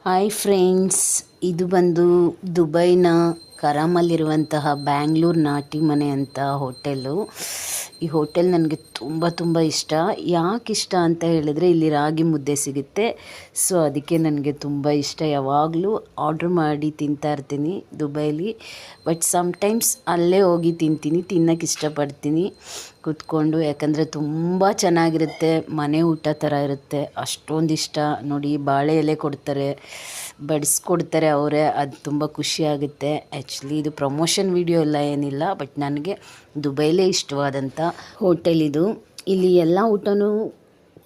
Hi friends, ಇದು ಬಂದು ದುಬೈನ ಕರಾಮಲ್ಲಿರುವಂತಹ ಬ್ಯಾಂಗ್ಳೂರು ನಾಟಿ ಮನೆ ಅಂತ ಹೋಟೆಲು. ಈ ಹೋಟೆಲ್ ನನಗೆ ತುಂಬ ಇಷ್ಟ. ಯಾಕೆ ಇಷ್ಟ ಅಂತ ಹೇಳಿದ್ರೆ ಇಲ್ಲಿ ರಾಗಿ ಮುದ್ದೆ ಸಿಗುತ್ತೆ. ಸೊ ಅದಕ್ಕೆ ನನಗೆ ತುಂಬ ಇಷ್ಟ. ಯಾವಾಗಲೂ ಆರ್ಡ್ರ್ ಮಾಡಿ ತಿಂತಾ ಇರ್ತೀನಿ ದುಬೈಲಿ. ಬಟ್ ಸಮ್ಟೈಮ್ಸ್ ಅಲ್ಲೇ ಹೋಗಿ ತಿನ್ನೋಕ್ಕೆ ಇಷ್ಟಪಡ್ತೀನಿ ಕೂತ್ಕೊಂಡು. ಯಾಕಂದರೆ ತುಂಬ ಚೆನ್ನಾಗಿರುತ್ತೆ, ಮನೆ ಊಟ ಥರ ಇರುತ್ತೆ. ಅಷ್ಟೊಂದು ಇಷ್ಟ. ನೋಡಿ, ಬಾಳೆ ಎಲೆ ಕೊಡ್ತಾರೆ, ಬಡಿಸ್ಕೊಡ್ತಾರೆ ಅವರೇ. ಅದು ತುಂಬ ಖುಷಿಯಾಗುತ್ತೆ. ಆ್ಯಕ್ಚುಲಿ ಇದು ಪ್ರಮೋಷನ್ ವಿಡಿಯೋ ಎಲ್ಲ ಏನಿಲ್ಲ, ಬಟ್ ನನಗೆ ದುಬೈಲೇ ಇಷ್ಟವಾದಂಥ ಹೋಟೆಲ್ ಇದು. ಇಲ್ಲಿ ಎಲ್ಲ ಊಟನೂ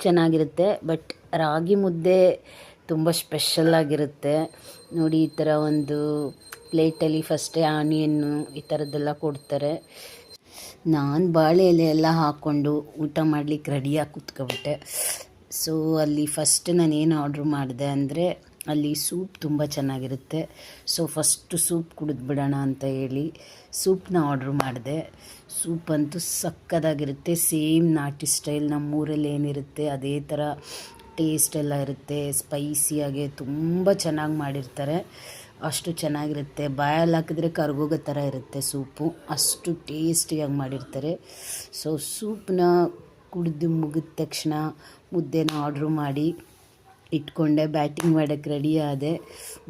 ಚೆನ್ನಾಗಿರುತ್ತೆ, ಬಟ್ ರಾಗಿ ಮುದ್ದೆ ತುಂಬ ಸ್ಪೆಷಲ್ಲಾಗಿರುತ್ತೆ. ನೋಡಿ, ಈ ಥರ ಒಂದು ಪ್ಲೇಟಲ್ಲಿ ಫಸ್ಟೇ ಆನಿಯನ್ನು ಈ ಥರದ್ದೆಲ್ಲ ಕೊಡ್ತಾರೆ. ನಾನು ಬಾಳೆ ಎಲೆ ಎಲ್ಲ ಹಾಕ್ಕೊಂಡು ಊಟ ಮಾಡಲಿಕ್ಕೆ ರೆಡಿಯಾಗಿ ಕೂತ್ಕೊಬಿಟ್ಟೆ. ಸೊ ಅಲ್ಲಿ ಫಸ್ಟ್ ನಾನು ಏನು ಆರ್ಡ್ರ್ ಮಾಡಿದೆ ಅಂದರೆ, ಅಲ್ಲಿ ಸೂಪ್ ತುಂಬ ಚೆನ್ನಾಗಿರುತ್ತೆ. ಸೊ ಫಸ್ಟು ಸೂಪ್ ಕುಡಿದ್ಬಿಡೋಣ ಅಂತ ಹೇಳಿ ಸೂಪ್ನ ಆರ್ಡ್ರ್ ಮಾಡಿದೆ. ಸೂಪ್ ಅಂತೂ ಸಕ್ಕತ್ತಾಗಿರುತ್ತೆ. ಸೇಮ್ ನಾಟಿ ಸ್ಟೈಲ್ ನಮ್ಮೂರಲ್ಲಿ ಏನಿರುತ್ತೆ ಅದೇ ಥರ ಟೇಸ್ಟ್ ಎಲ್ಲ ಇರುತ್ತೆ. ಸ್ಪೈಸಿಯಾಗೆ ತುಂಬ ಚೆನ್ನಾಗಿ ಮಾಡಿರ್ತಾರೆ. ಅಷ್ಟು ಚೆನ್ನಾಗಿರುತ್ತೆ. ಬಾಯಲ್ಲಿ ಹಾಕಿದ್ರೆ ಕರ್ಗೋಗೋ ಥರ ಇರುತ್ತೆ ಸೂಪು, ಅಷ್ಟು ಟೇಸ್ಟಿಯಾಗಿ ಮಾಡಿರ್ತಾರೆ. ಸೊ ಸೂಪ್ನ ಕುಡಿದು ಮುಗಿದ ತಕ್ಷಣ ಮುದ್ದೆನ ಆರ್ಡ್ರ್ ಮಾಡಿ ಇಟ್ಕೊಂಡೆ. ಬ್ಯಾಟಿಂಗ್ ಮಾಡೋಕ್ಕೆ ರೆಡಿ ಆದೆ.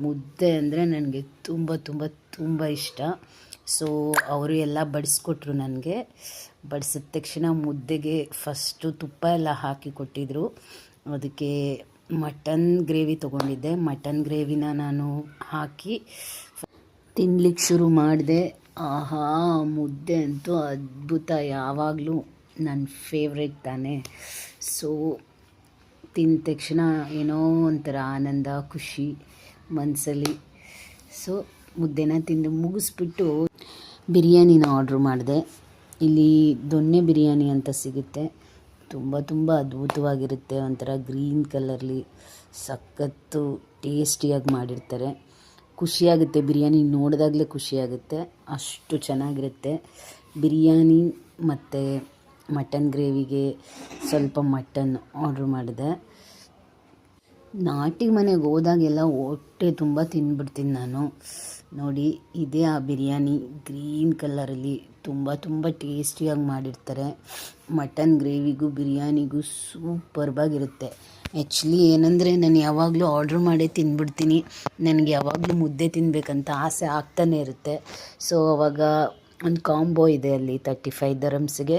ಮುದ್ದೆ ಅಂದರೆ ನನಗೆ ತುಂಬ ಇಷ್ಟ. ಸೊ ಅವರು ಎಲ್ಲ ಬಡಿಸ್ಕೊಟ್ರು ನನಗೆ. ಬಡಿಸಿದ ತಕ್ಷಣ ಮುದ್ದೆಗೆ ಫಸ್ಟು ತುಪ್ಪ ಎಲ್ಲ ಹಾಕಿ ಕೊಟ್ಟಿದ್ದರು. ಅದಕ್ಕೆ ಮಟನ್ ಗ್ರೇವಿ ತೊಗೊಂಡಿದ್ದೆ. ಮಟನ್ ಗ್ರೇವಿನ ನಾನು ಹಾಕಿ ತಿನ್ಲಿಕ್ಕೆ ಶುರು ಮಾಡಿದೆ. ಆಹಾ, ಮುದ್ದೆ ಅಂತೂ ಅದ್ಭುತ. ಯಾವಾಗಲೂ ನನ್ನ ಫೇವ್ರೆಟ್ ತಾನೇ. ಸೊ ತಿಂದ ತಕ್ಷಣ ಏನೋ ಒಂಥರ ಆನಂದ, ಖುಷಿ ಮನಸ್ಸಲ್ಲಿ. ಸೊ ಮುದ್ದೆನ ತಿಂದು ಮುಗಿಸ್ಬಿಟ್ಟು ಬಿರಿಯಾನಿನ ಆರ್ಡ್ರ್ ಮಾಡಿದೆ. ಇಲ್ಲಿ ದೊನ್ನೆ ಬಿರಿಯಾನಿ ಅಂತ ಸಿಗುತ್ತೆ. ತುಂಬ ಅದ್ಭುತವಾಗಿರುತ್ತೆ. ಒಂಥರ ಗ್ರೀನ್ ಕಲರ್ಲಿ ಸಖತ್ತು ಟೇಸ್ಟಿಯಾಗಿ ಮಾಡಿರ್ತಾರೆ. ಖುಷಿಯಾಗುತ್ತೆ, ಬಿರಿಯಾನಿ ನೋಡಿದಾಗಲೇ ಖುಷಿಯಾಗುತ್ತೆ, ಅಷ್ಟು ಚೆನ್ನಾಗಿರುತ್ತೆ. ಬಿರಿಯಾನಿ ಮತ್ತು ಮಟನ್ ಗ್ರೇವಿಗೆ ಸ್ವಲ್ಪ ಮಟನ್ ಆರ್ಡ್ರ್ ಮಾಡಿದೆ. ನಾಟಿ ಮನೆಗೆ ಹೋದಾಗೆಲ್ಲ ಹೊಟ್ಟೆ ತುಂಬ ತಿಂದ್ಬಿಡ್ತೀನಿ ನಾನು. ನೋಡಿ, ಇದೇ ಆ ಬಿರಿಯಾನಿ. ಗ್ರೀನ್ ಕಲರಲ್ಲಿ ತುಂಬ ಟೇಸ್ಟಿಯಾಗಿ ಮಾಡಿರ್ತಾರೆ. ಮಟನ್ ಗ್ರೇವಿಗೂ ಬಿರಿಯಾನಿಗೂ ಸೂಪರ್ಬಾಗಿರುತ್ತೆ. ಆ್ಯಕ್ಚುಲಿ ಏನಂದರೆ, ನಾನು ಯಾವಾಗಲೂ ಆರ್ಡ್ರ್ ಮಾಡೇ ತಿಂದ್ಬಿಡ್ತೀನಿ. ನನಗೆ ಯಾವಾಗಲೂ ಮುದ್ದೆ ತಿನ್ನಬೇಕಂತ ಆಸೆ ಆಗ್ತಾನೆ ಇರುತ್ತೆ. ಸೊ ಅವಾಗ ಒಂದು ಕಾಂಬೋ ಇದೆ ಅಲ್ಲಿ 35 ದಿರ್ಹಮ್ಸ್ಗೆ.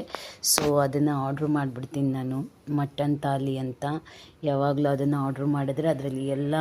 ಸೊ ಅದನ್ನು ಆರ್ಡ್ರ್ ಮಾಡಿಬಿಡ್ತೀನಿ ನಾನು. ಮಟನ್ ಥಾಲಿ ಅಂತ ಯಾವಾಗಲೂ ಅದನ್ನು ಆರ್ಡ್ರ್ ಮಾಡಿದ್ರೆ ಅದರಲ್ಲಿ ಎಲ್ಲ